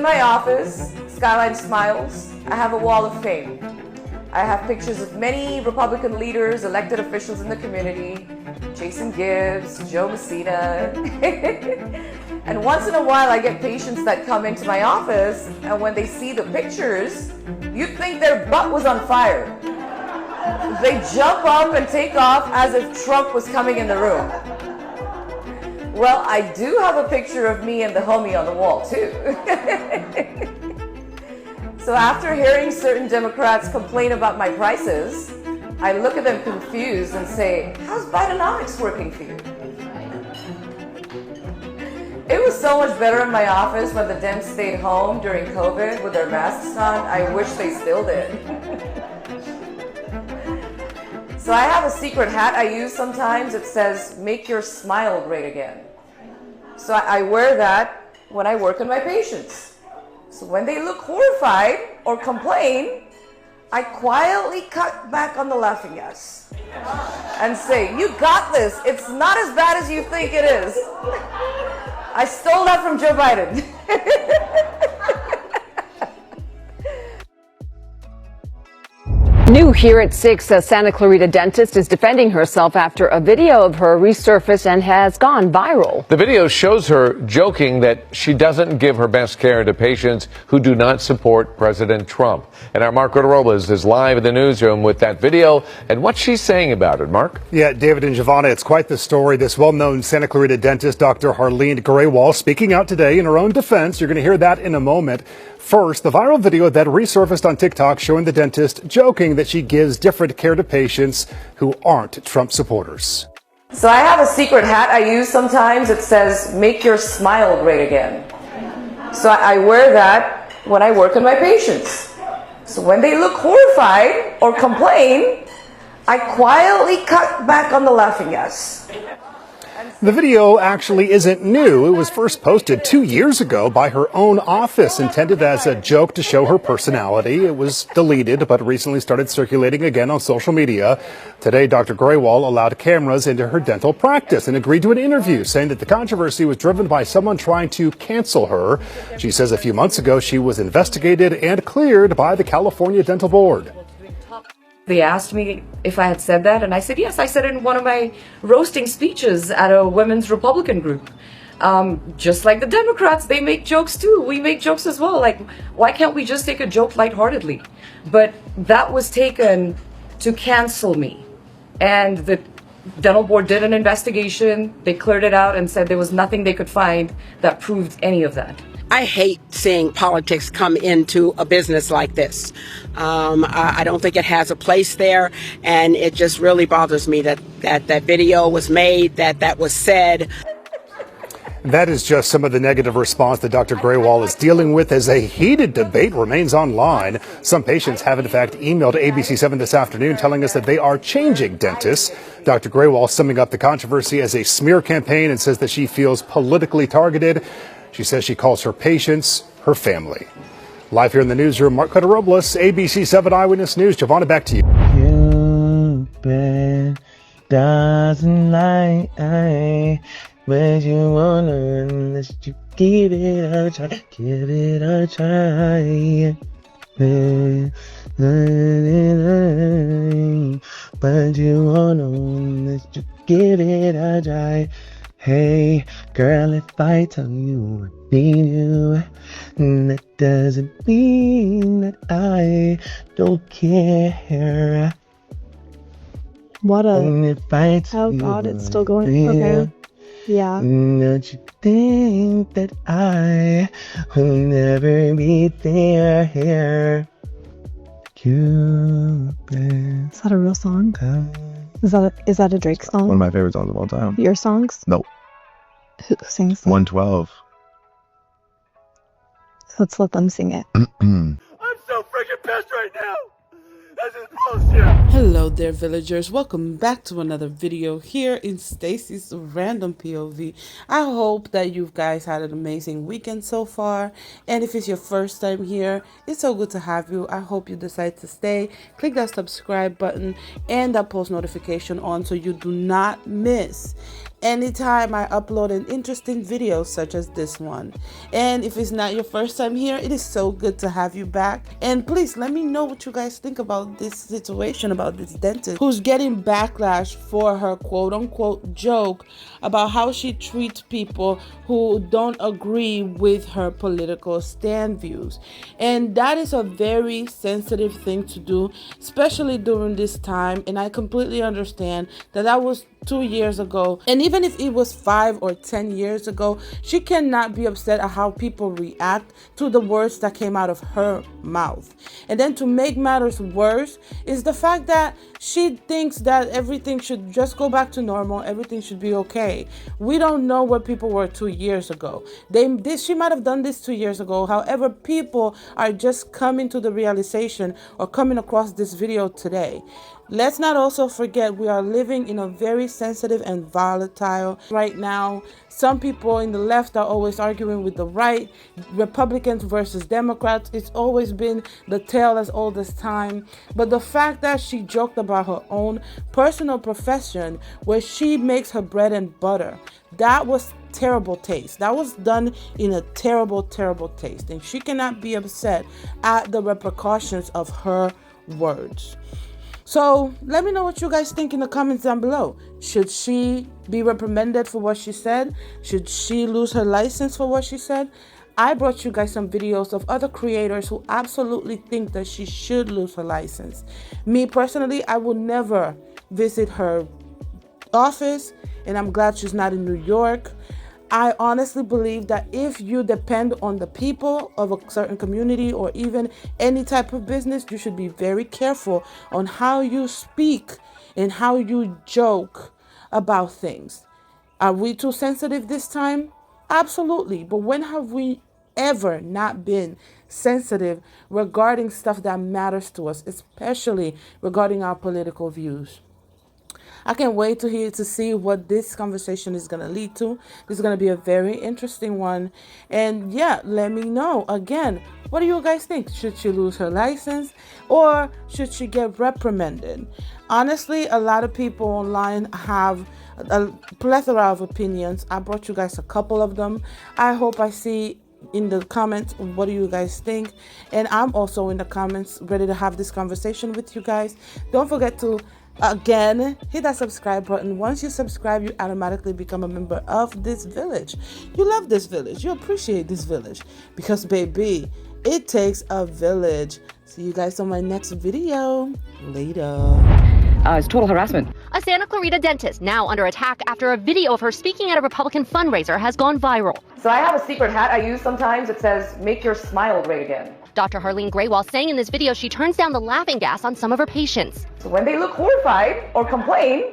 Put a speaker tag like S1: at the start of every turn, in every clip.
S1: my office, Skyline Smiles, I have a wall of fame. I have pictures of many Republican leaders, elected officials in the community, Jason Gibbs, Joe Messina. And once in a while I get patients that come into my office, and when they see the pictures, you'd think their butt was on fire. They jump up and take off as if Trump was coming in the room. Well, I do have a picture of me and the homie on the wall too. So after hearing certain Democrats complain about my prices, I look at them confused and say, how's Bidenomics working for you? It was so much better in my office when the Dems stayed home during COVID with their masks on. I wish they still did. So I have a secret hat I use sometimes. It says, make your smile great again. So I wear that when I work on my patients. So when they look horrified or complain, I quietly cut back on the laughing gas and say, you got this. It's not as bad as you think it is. I stole that from Joe Biden.
S2: New here at 6, a Santa Clarita dentist is defending herself after a video of her resurfaced and has gone viral.
S3: The video shows her joking that she doesn't give her best care to patients who do not support President Trump. And our Mark Robles is live in the newsroom with that video and what she's saying about it. Mark?
S4: Yeah, David and Giovanna, it's quite the story. This well-known Santa Clarita dentist, Dr. Harleen Graywall, speaking out today in her own defense. You're going to hear that in a moment. First, the viral video that resurfaced on TikTok showing the dentist joking that she gives different care to patients who aren't Trump supporters.
S1: So I have a secret hat I use sometimes. It says, make your smile great again. So I wear that when I work on my patients. So when they look horrified or complain, I quietly cut back on the laughing gas.
S4: The video actually isn't new. It was first posted 2 years ago by her own office, intended as a joke to show her personality. It was deleted, but recently started circulating again on social media. Today, Dr. Graywall allowed cameras into her dental practice and agreed to an interview, saying that the controversy was driven by someone trying to cancel her. She says a few months ago she was investigated and cleared by the California Dental Board.
S1: They asked me if I had said that, and I said yes. I said it in one of my roasting speeches at a women's Republican group. Just like the Democrats, they make jokes too. We make jokes as well. Like, why can't we just take a joke lightheartedly? But that was taken to cancel me. And the dental board did an investigation. They cleared it out and said there was nothing they could find that proved any of that.
S5: I hate seeing politics come into a business like this. I don't think it has a place there, and it just really bothers me that video was made, that was said.
S4: That is just some of the negative response that Dr. Graywall is dealing with as a heated debate remains online. Some patients have, in fact, emailed ABC7 this afternoon telling us that they are changing dentists. Dr. Graywall summing up the controversy as a smear campaign and says that she feels politically targeted. She says she calls her patients her family. Live here in the newsroom, Mark Robles, ABC7 Eyewitness News. Giovanna, back to you.
S6: Cupid doesn't lie, but you wanna unless you give it a try. Give it a try. But you wanna unless you give it a try. Hey, girl, if I tell you I need you, that doesn't mean that I don't care.
S7: What a...
S6: If I
S7: oh God, it's still going. Okay. Yeah.
S6: Don't you think that I will never be there here? Cupid.
S7: Is that a real song? Is that a Drake song?
S8: One of my favorite songs of all time.
S7: Your songs?
S8: No.
S7: Who sings that?
S8: 112.
S7: Let's let them sing it.
S9: I'm so freaking pissed right now. This is bullshit.
S10: Hello there, villagers. Welcome back to another video here in Stacy's Random POV. I hope that you guys had an amazing weekend so far. And if it's your first time here, it's so good to have you. I hope you decide to stay. Click that subscribe button and that post notification on so you do not miss anytime I upload an interesting video such as this one. And if it's not your first time here, it is so good to have you back. And please let me know what you guys think about this situation, about this dentist who's getting backlash for her quote unquote joke about how she treats people who don't agree with her political stand views. And that is a very sensitive thing to do, especially during this time. And I completely understand that that was 2 years ago, and even if it was 5 or 10 years ago, she cannot be upset at how people react to the words that came out of her mouth. And then to make matters worse is the fact that she thinks that everything should just go back to normal, everything should be okay. We don't know where people were 2 years ago. She might have done this 2 years ago. However, people are just coming to the realization or coming across this video today. Let's not also forget we are living in a very sensitive and volatile right now. Some people in the left are always arguing with the right, Republicans versus Democrats. It's always been the tale as old as time. But the fact that she joked about her own personal profession where she makes her bread and butter, that was terrible taste. That was done in a terrible, terrible taste. And she cannot be upset at the repercussions of her words. So let me know what you guys think in the comments down below. Should she be reprimanded for what she said? Should she lose her license for what she said? I brought you guys some videos of other creators who absolutely think that she should lose her license. Me personally, I will never visit her office, and I'm glad she's not in New York. I honestly believe that if you depend on the people of a certain community or even any type of business, you should be very careful on how you speak and how you joke about things. Are we too sensitive this time? Absolutely. But when have we ever not been sensitive regarding stuff that matters to us, especially regarding our political views? I can't wait to see what this conversation is going to lead to. This is going to be a very interesting one. And yeah, let me know. Again, what do you guys think? Should she lose her license or should she get reprimanded? Honestly, a lot of people online have a plethora of opinions. I brought you guys a couple of them. I hope I see in the comments what do you guys think, and I'm also in the comments ready to have this conversation with you guys. Don't forget to again hit that subscribe button. Once you subscribe, you automatically become a member of this village. You love this village, you appreciate this village, because baby, it takes a village. See you guys on my next video. Later.
S2: It's total harassment.
S8: A Santa Clarita dentist now under attack after a video of her speaking at a Republican fundraiser has gone viral.
S1: So I have a secret hat I use sometimes. It says, "Make your smile great again."
S8: Dr. Harleen Graywall saying in this video she turns down the laughing gas on some of her patients.
S1: So when they look horrified or complain,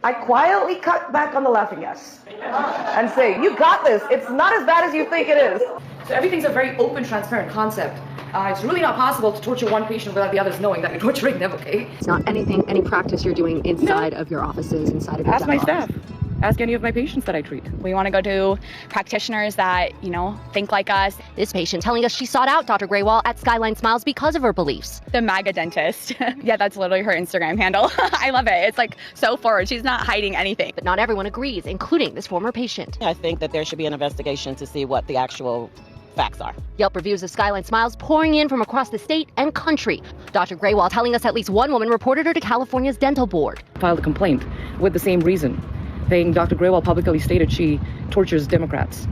S1: I quietly cut back on the laughing gas and say, "You got this. It's not as bad as you think it is." So everything's a very open, transparent concept. It's really not possible to torture one patient without the others knowing that you're torturing them, okay?
S11: It's not any practice you're doing inside of your offices, inside of your
S12: Ask my staff. Ask any of my patients that I treat.
S13: We want to go to practitioners that, think like us.
S8: This patient telling us she sought out Dr. Graywall at Skyline Smiles because of her beliefs.
S13: The MAGA Dentist. Yeah, that's literally her Instagram handle. I love it. It's like so forward. She's not hiding anything.
S8: But not everyone agrees, including this former patient.
S14: I think that there should be an investigation to see what the actual facts are.
S8: Yelp reviews of Skyline Smiles pouring in from across the state and country. Dr. Graywall telling us at least one woman reported her to California's dental board.
S12: Filed a complaint with the same reason, saying Dr. Graywall publicly stated she tortures Democrats.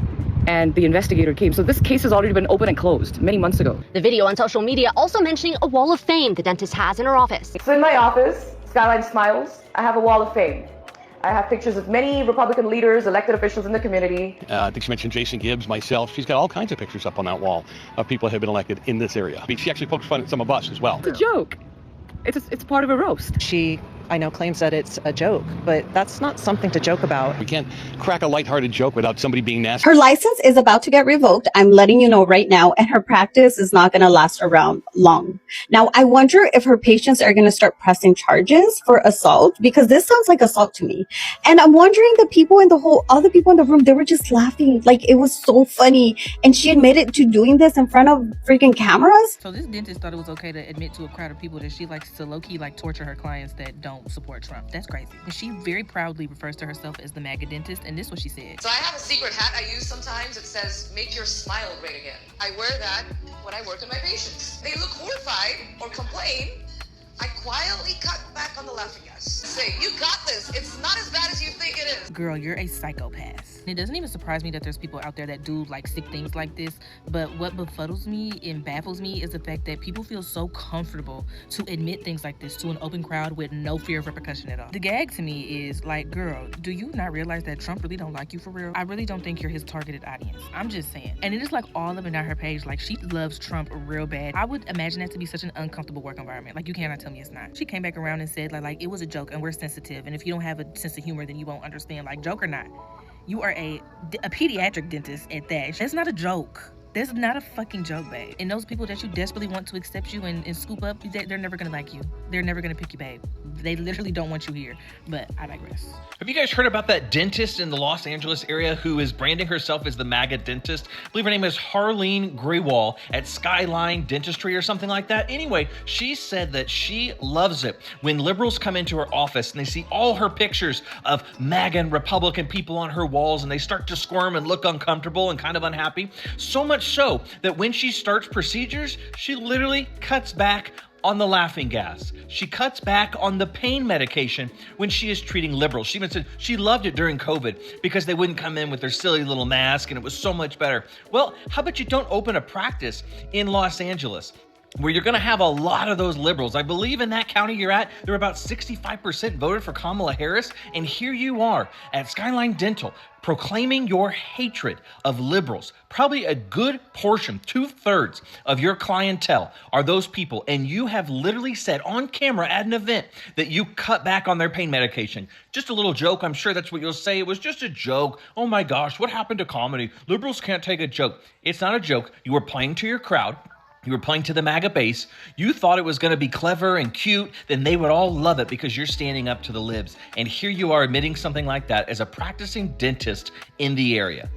S12: And the investigator came. So this case has already been open and closed many months ago.
S8: The video on social media also mentioning a wall of fame the dentist has in her office.
S1: So in my office, Skyline Smiles, I have a wall of fame. I have pictures of many Republican leaders, elected officials in the community.
S15: I think she mentioned Jason Gibbs, myself. She's got all kinds of pictures up on that wall of people that have been elected in this area. I mean, she actually pokes fun at some of us as well.
S12: It's a joke. It's part of a roast.
S16: She, I know, claims that it's a joke, but that's not something to joke about.
S15: We can't crack a lighthearted joke without somebody being nasty.
S17: Her license is about to get revoked. I'm letting you know right now, and her practice is not going to last around long. Now, I wonder if her patients are going to start pressing charges for assault, because this sounds like assault to me. And I'm wondering all the people in the room, they were just laughing. Like, it was so funny. And she admitted to doing this in front of freaking cameras.
S18: So this dentist thought it was okay to admit to a crowd of people that she likes to low-key torture her clients that don't don't support Trump. That's crazy. And she very proudly refers to herself as the MAGA dentist, and this is what she said.
S1: So I have a secret hat I use sometimes. It says, "Make your smile great again." I wear that when I work with my patients. They look horrified or complain. I quietly cut back on the laughing gas. Say, "You got this. It's not as bad as you think it is."
S18: Girl, you're a psychopath. It doesn't even surprise me that there's people out there that do like sick things like this, but what befuddles me and baffles me is the fact that people feel so comfortable to admit things like this to an open crowd with no fear of repercussion at all. The gag to me is like, girl, do you not realize that Trump really don't like you for real? I really don't think you're his targeted audience. I'm just saying. And it is like all up and down her page, like she loves Trump real bad. I would imagine that to be such an uncomfortable work environment. Like you cannot tell me it's not. She came back around and said like it was a joke and we're sensitive, and if you don't have a sense of humor then you won't understand. Like, joke or not, you are a pediatric dentist at that. That's not a joke. That's not a fucking joke, babe. And those people that you desperately want to accept you and scoop up, they're never gonna like you. They're never gonna pick you, babe. They literally don't want you here. But I digress.
S19: Have you guys heard about that dentist in the Los Angeles area who is branding herself as the MAGA dentist? I believe her name is Harleen Graywall at Skyline Dentistry or something like that. Anyway, she said that she loves it when liberals come into her office and they see all her pictures of MAGA and Republican people on her walls and they start to squirm and look uncomfortable and kind of unhappy. So much so that when she starts procedures, she literally cuts back on the laughing gas. She cuts back on the pain medication when she is treating liberals. She even said she loved it during COVID because they wouldn't come in with their silly little mask and it was so much better. Well, how about you don't open a practice in Los Angeles where you're gonna have a lot of those liberals. I believe in that county you're at, there were about 65% voted for Kamala Harris, and here you are at Skyline Dental proclaiming your hatred of liberals. Probably a good portion, 2/3 of your clientele are those people, and you have literally said on camera at an event that you cut back on their pain medication. Just a little joke, I'm sure that's what you'll say. It was just a joke. Oh my gosh, what happened to comedy? Liberals can't take a joke. It's not a joke. You were playing to your crowd. You were playing to the MAGA base. You thought it was going to be clever and cute. Then they would all love it because you're standing up to the libs. And here you are admitting something like that as a practicing dentist in the area.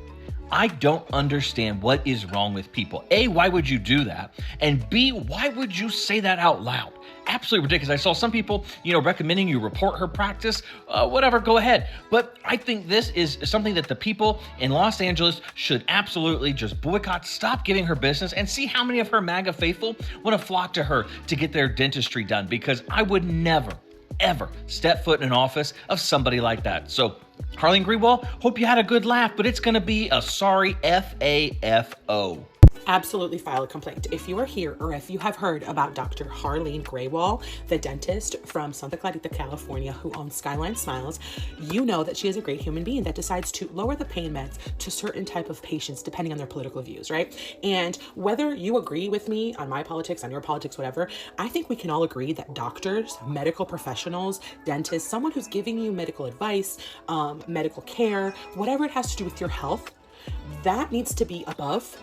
S19: I don't understand what is wrong with people. A, why would you do that? And B, why would you say that out loud? Absolutely ridiculous. I saw some people, recommending you report her practice. Whatever, go ahead. But I think this is something that the people in Los Angeles should absolutely just boycott, stop giving her business, and see how many of her MAGA faithful want to flock to her to get their dentistry done, because I would never, ever step foot in an office of somebody like that. So, Harleen Graywall, hope you had a good laugh, but it's going to be a sorry FAFO.
S20: Absolutely file a complaint. If you are here or if you have heard about Dr. Harleen Graywall, the dentist from Santa Clarita, California, who owns Skyline Smiles, you know that she is a great human being that decides to lower the pain meds to certain type of patients depending on their political views, right? And whether you agree with me on my politics, on your politics, whatever, I think we can all agree that doctors, medical professionals, dentists, someone who's giving you medical advice, medical care, whatever it has to do with your health, that needs to be above,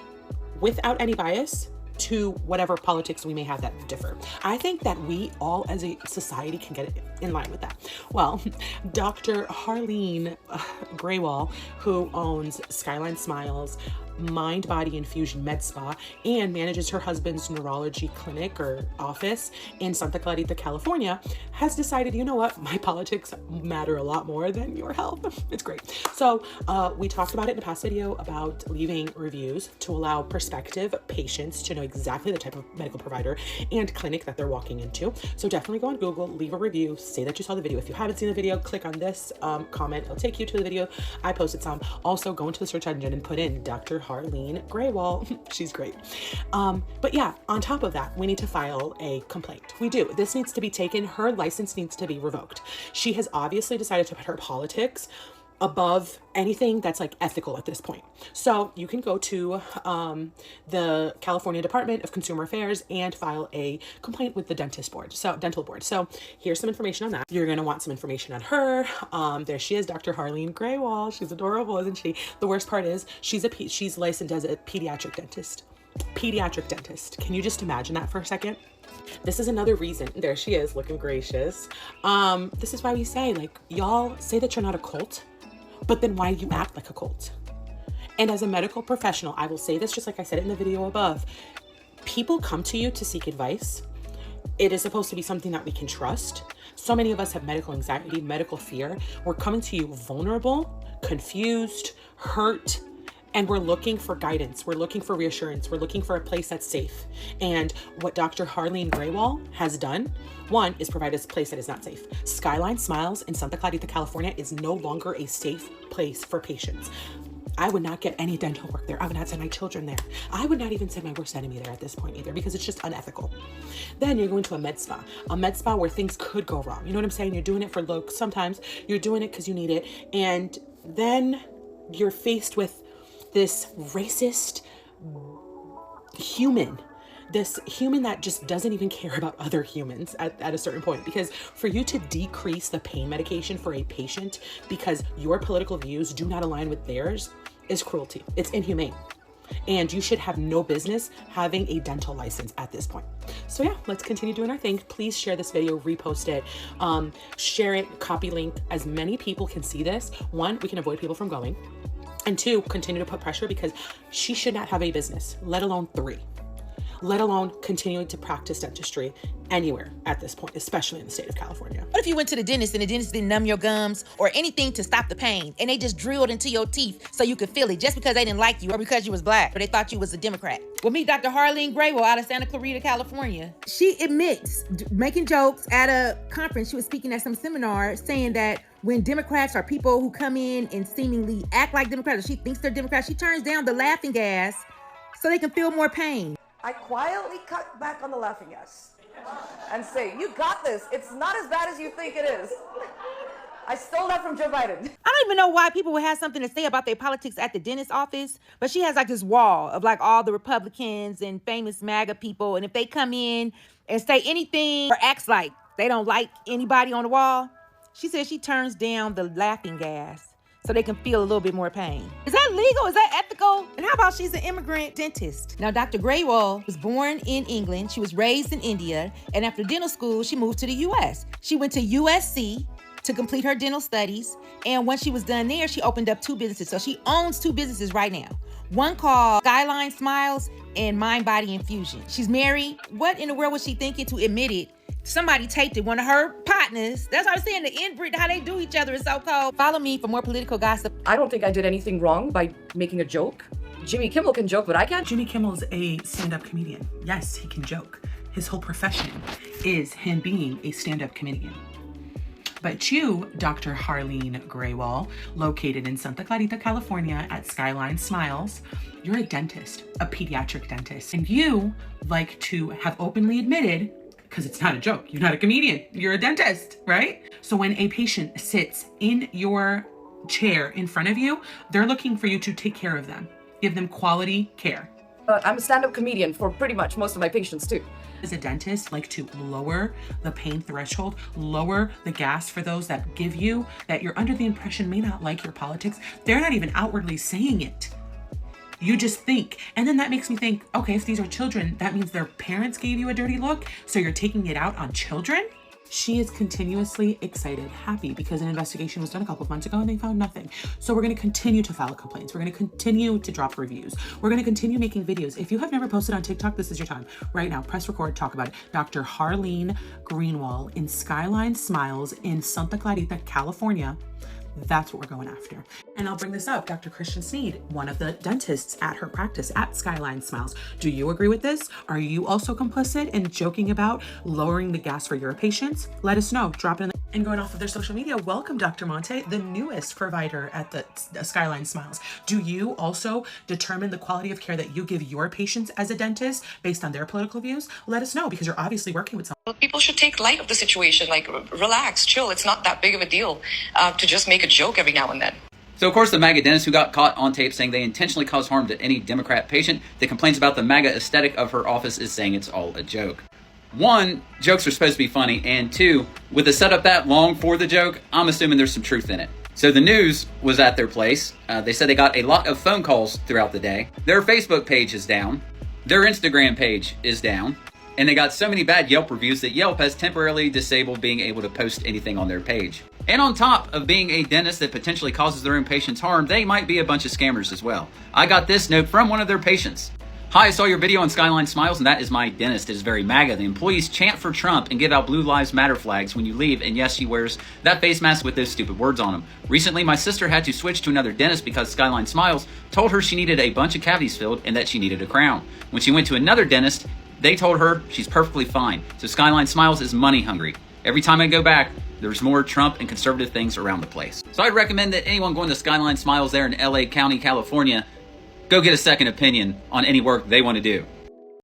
S20: without any bias, to whatever politics we may have that differ. I think that we all as a society can get in line with that. Well, Dr. Harleen Graywall, who owns Skyline Smiles, Mind Body Infusion Med Spa, and manages her husband's neurology clinic or office in Santa Clarita, California, has decided, you know what, my politics matter a lot more than your health. It's great. So we talked about it in a past video about leaving reviews to allow prospective patients to know exactly the type of medical provider and clinic that they're walking into. So definitely go on Google, leave a review, say that you saw the video. If you haven't seen the video, click on this comment. It'll take you to the video. I posted some. Also go into the search engine and put in Dr. Harleen Graywall. She's great. But yeah, on top of that, we need to file a complaint. We do. This needs to be taken. Her license needs to be revoked. She has obviously decided to put her politics above anything that's like ethical at this point. So you can go to the California Department of Consumer Affairs and file a complaint with the dental board. So here's some information on that. You're going to want some information on her. There she is, Dr. Harleen Graywall. She's adorable, isn't she? The worst part is she's licensed as a pediatric dentist. Pediatric dentist. Can you just imagine that for a second? This is another reason. There she is, looking gracious. This is why we say, like, y'all say that you're not a cult, but then why do you act like a cult? And as a medical professional, I will say this just like I said it in the video above. People come to you to seek advice. It is supposed to be something that we can trust. So many of us have medical anxiety, medical fear. We're coming to you vulnerable, confused, hurt, and we're looking for guidance. We're looking for reassurance. We're looking for a place that's safe. And what Dr. Harleen Graywall has done, one, is provide us a place that is not safe. Skyline Smiles in Santa Clarita, California is no longer a safe place for patients. I would not get any dental work there. I would not send my children there. I would not even send my worst enemy there at this point either, because it's just unethical. Then you're going to a med spa where things could go wrong. You know what I'm saying? You're doing it for looks. Sometimes you're doing it because you need it. And then you're faced with this racist human, this human that just doesn't even care about other humans at a certain point. Because for you to decrease the pain medication for a patient because your political views do not align with theirs is cruelty. It's inhumane. And you should have no business having a dental license at this point. So yeah, let's continue doing our thing. Please share this video, repost it, share it, copy link. As many people can see this, one, we can avoid people from going. And two, continue to put pressure, because she should not have a business, let alone three, let alone continuing to practice dentistry anywhere at this point, especially in the state of California.
S21: What if you went to the dentist and the dentist didn't numb your gums or anything to stop the pain, and they just drilled into your teeth so you could feel it just because they didn't like you or because you was black or they thought you was a Democrat? Well, meet Dr. Harleen Graywall out of Santa Clarita, California. She admits making jokes at a conference. She was speaking at some seminar saying that when Democrats or people who come in and seemingly act like Democrats, or she thinks they're Democrats, she turns down the laughing gas so they can feel more pain.
S1: I quietly cut back on the laughing gas and say, you got this. It's not as bad as you think it is. I stole that from Joe Biden.
S21: I don't even know why people would have something to say about their politics at the dentist's office, but she has like this wall of like all the Republicans and famous MAGA people. And if they come in and say anything or acts like they don't like anybody on the wall, she says she turns down the laughing gas so they can feel a little bit more pain. Is that legal? Is that ethical? And how about she's an immigrant dentist? Now, Dr. Graywall was born in England. She was raised in India. And after dental school, she moved to the U.S. She went to USC to complete her dental studies. And when she was done there, she opened up 2 businesses. So she owns 2 businesses right now. One called Skyline Smiles and Mind Body Infusion. She's married. What in the world was she thinking to admit it? Somebody taped it, one of her partners. That's what I was saying, the inbreed, how they do each other is so cold. Follow me for more political gossip.
S22: I don't think I did anything wrong by making a joke. Jimmy Kimmel can joke, but I can't.
S20: Jimmy Kimmel's a stand-up comedian. Yes, he can joke. His whole profession is him being a stand-up comedian. But you, Dr. Harleen Graywall, located in Santa Clarita, California at Skyline Smiles, you're a dentist, a pediatric dentist. And you like to have openly admitted, because it's not a joke, you're not a comedian, you're a dentist, right? So when a patient sits in your chair in front of you, they're looking for you to take care of them, give them quality care.
S22: I'm a stand-up comedian for pretty much most of my patients too.
S20: As a dentist, like to lower the pain threshold, lower the gas for those that give you, that you're under the impression may not like your politics. They're not even outwardly saying it. You just think. And then that makes me think, okay, if these are children, that means their parents gave you a dirty look, so you're taking it out on children? She is continuously excited, happy, because an investigation was done a couple of months ago and they found nothing. So we're going to continue to file complaints. We're going to continue to drop reviews. We're going to continue making videos. If you have never posted on TikTok, this is your time. Right now, press record, talk about it. Dr. Harleen Graywall in Skyline Smiles in Santa Clarita, California. That's what we're going after. And I'll bring this up. Dr. Christian Sneed, one of the dentists at her practice at Skyline Smiles. Do you agree with this? Are you also complicit in joking about lowering the gas for your patients? Let us know. Drop it in the... And going off of their social media, welcome Dr. Monte, the newest provider at the Skyline Smiles. Do you also determine the quality of care that you give your patients as a dentist based on their political views? Let us know, because you're obviously working with someone.
S23: People should take light of the situation, like relax, chill. It's not that big of a deal to just make a joke every now and then.
S24: So, of course, the MAGA dentist who got caught on tape saying they intentionally cause harm to any Democrat patient that complains about the MAGA aesthetic of her office is saying it's all a joke. 1, jokes are supposed to be funny, and 2, with a setup that long for the joke, I'm assuming there's some truth in it. So the news was at their place. They said they got a lot of phone calls throughout the day. Their Facebook page is down. Their Instagram page is down. And they got so many bad Yelp reviews that Yelp has temporarily disabled being able to post anything on their page. And on top of being a dentist that potentially causes their own patients harm, they might be a bunch of scammers as well. I got this note from one of their patients. Hi, I saw your video on Skyline Smiles, and that is my dentist. It is very MAGA. The employees chant for Trump and give out Blue Lives Matter flags when you leave, and yes, she wears that face mask with those stupid words on them. Recently, my sister had to switch to another dentist because Skyline Smiles told her she needed a bunch of cavities filled and that she needed a crown. When she went to another dentist, they told her she's perfectly fine. So Skyline Smiles is money hungry. Every time I go back, there's more Trump and conservative things around the place. So I'd recommend that anyone going to Skyline Smiles there in LA County, California, go get a second opinion on any work they want to do.